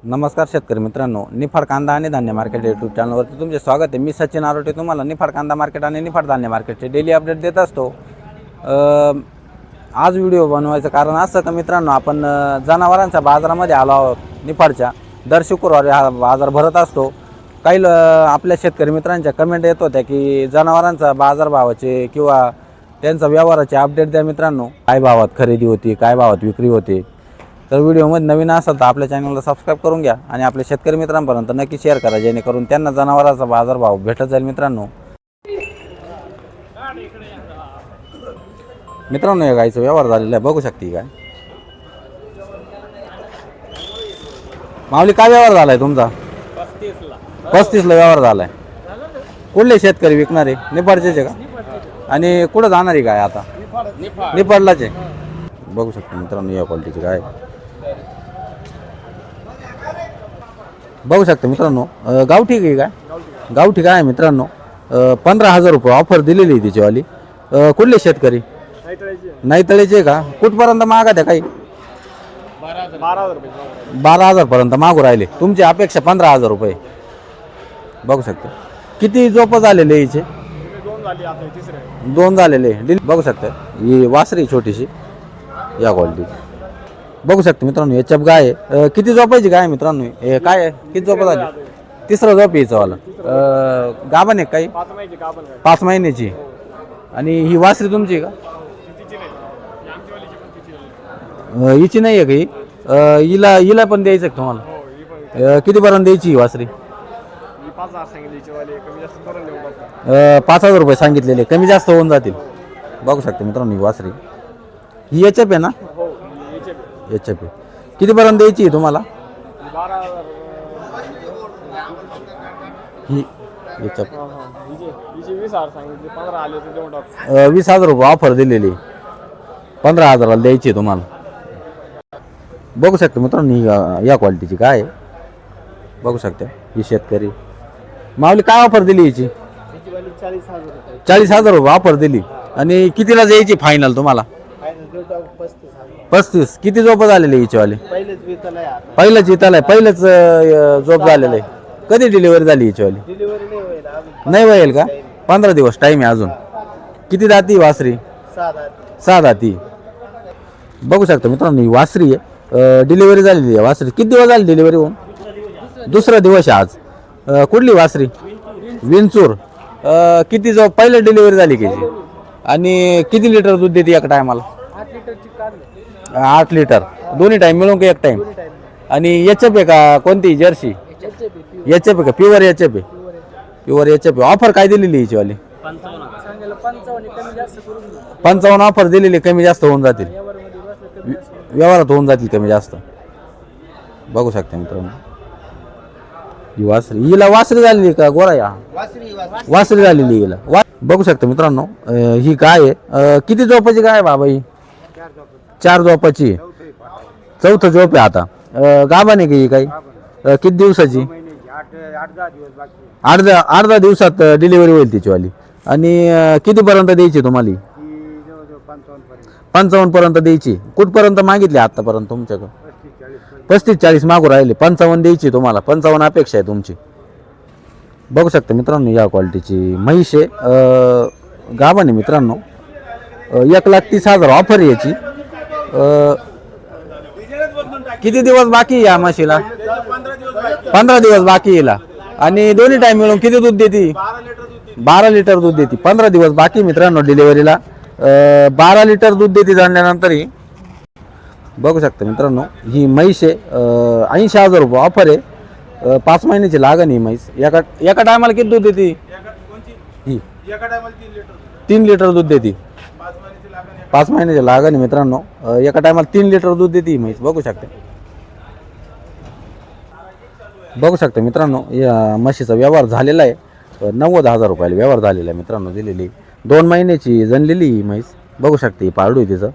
नमस्कार शेतकरी मित्रांनो, निफाड कांदा आणि धान्य मार्केट यूट्यूब चॅनलवरती तुमचे स्वागत आहे। मी सचिन आरोटे तुम्हाला निफाड कांदा मार्केट आणि निफाड धान्य मार्केटचे डेली अपडेट देत असतो। आज व्हिडिओ बनवायचं कारण असं का मित्रांनो, आपण जनावरांच्या बाजारामध्ये आलो आहोत। निफाडच्या दर शुक्रवारी हा बाजार भरत असतो। काही आपल्या शेतकरी मित्रांच्या कमेंट येत होत्या की जनावरांचा बाजारभावाचे किंवा त्यांचा व्यवहाराचे अपडेट द्या मित्रांनो, काय भावात खरेदी होती, काय भावात विक्री होते। तर व्हिडिओमध्ये नवीन असाल तर आपल्या चॅनलला सबस्क्राईब करून घ्या आणि आपल्या शेतकरी मित्रांपर्यंत नक्की शेअर करा, जेणेकरून त्यांना जनावरांचा बाजारभाव भेटत जाईल। मित्रांनो या गाईचा व्यवहार झालेला आहे, बघू शकते काय माऊली, काय व्यवहार झालाय तुमचा? 35 ला व्यवहार झालाय। कुठले शेतकरी विकणारे? निफाडचेच आहे का? आणि कुठं जाणार आहे काय आता? निफाडलाच आहे। बघू शकता मित्रांनो या क्वालिटीची गाय बघू शकता मित्रांनो। गावठी आहे काय? गावठी काय आहे मित्रांनो। 15,000 रुपये ऑफर दिलेली आहे तिचीवाली। कुठले शेतकरी? नाईतळेचे का? कुठपर्यंत मागत आहे काही? 12,000 पर्यंत मागू राहिले। तुमची अपेक्षा 15,000 रुपये। बघू शकता किती झोप झालेले हिचे? दोन झालेले। बघू शकता ही वासरी छोटीशी या क्वालिटी बघू शकता मित्रांनो। याच्या गाय किती झोपायची गाय मित्रांनो? हे काय किती झोप झाली? तिसरा झोप यायचं वाला। गाभण आहे काही? 5 महिन्याची। आणि ही वासरी तुमची का? हिची नाही आहे का? हिला हिला पण द्यायचं का तुम्हाला? कितीपर्यंत द्यायची ही वासरी? 5,000 रुपये सांगितलेले, कमी जास्त होऊन जातील। बघू शकता मित्रांनो ही वासरी ही एच एफ आहे ना? एच एफ कितीपर्यंत द्यायची तुम्हाला? ही 20,000 रुपये ऑफर दिलेली, 15,000ला द्यायची तुम्हाला। बघू शकता मित्रांनो या क्वालिटीची काय बघू शकता। ही शेतकरी माऊली काय ऑफर दिली याची? 40,000 रुपये ऑफर दिली। आणि कितीला द्यायची फायनल तुम्हाला? 35। किती झोप झालेली हिचीवाली? पहिलंच इथं आहे, पहिलंच झोप झालेलं आहे। कधी डिलिव्हरी झाली हिचीवाली? नाही होईल का? 15 दिवस टाइम आहे अजून। किती दाती वासरी? 6 दाती। बघू शकता मित्रांनो ही वासरी आहे, डिलिव्हरी झालेली आहे वासरी। किती दिवस झाले डिलिव्हरी होऊन? दुसरा दिवस आहे आज। कुठली वासरी? विंचूर। किती झोप? पहिली डिलिव्हरी झाली की? आणि किती लिटर दूध देते एका टायमाला? 8 लिटर। दोन्ही टाइम मिळून का एक टाइम? आणि एच एफ आहे का? कोणती जर्सी? एच एफ आहे का? प्युअर एच एफ आहे? Pure H F. ऑफर काय दिलेली हिचीवाली? 55 ऑफर दिलेली, कमी जास्त होऊन जातील, व्यवहारात होऊन जातील कमी जास्त। बघू शकता मित्रांनो ही वासरी, हिला वासरी झालेली का गोरा? या वासरी झालेली हिला। बघू शकता मित्रांनो ही गाय आहे, किती झोपाची गाय आहे बाबा? ही 4 झोपाची, चौथं झोप आहे आता। गाभण आहे की ही काही? किती दिवसाची? 8-10 दिवसात डिलिव्हरी होईल तिचीवाली। आणि कितीपर्यंत द्यायची तुम्हाला? 55 पर्यंत द्यायची। कुठपर्यंत मागितली आतापर्यंत तुमच्याकडे? 35-40 मागू राहिले, 55 द्यायची तुम्हाला। 55 अपेक्षा आहे तुमची। बघू शकता मित्रांनो या क्वालिटीची म्हैस आहे, गाभण आहे मित्रांनो। 1,30,000 ऑफर याची। किती दिवस बाकी या म्हशीला? 15 दिवस बाकी येला। आणि दोन्ही टाइम मिळून किती दूध देते? 12 लिटर दूध देते। 15 दिवस बाकी मित्रांनो डिलिव्हरीला। 12 लिटर दूध देते जाणल्यानंतरही। बघू शकता मित्रांनो ही म्हैस आहे, 80,000 रुपये ऑफर आहे। 5 महिन्याची लागण ही म्हैस। एका टायमाला किती दूध देते ही? 3 लिटर दूध देते। 5 महिन्याची लागण मित्रांनो, एका टायमाला 3 लिटर दूध देते ही म्हैस। बघू शकता मित्रांनो या म्हशीचा व्यवहार झालेला आहे। 90,000 रुपयाला व्यवहार झालेला आहे मित्रांनो दिलेली। 2 महिन्याची जनलेली ही म्हैस। बघू शकते ही पारडू आहे तिचं।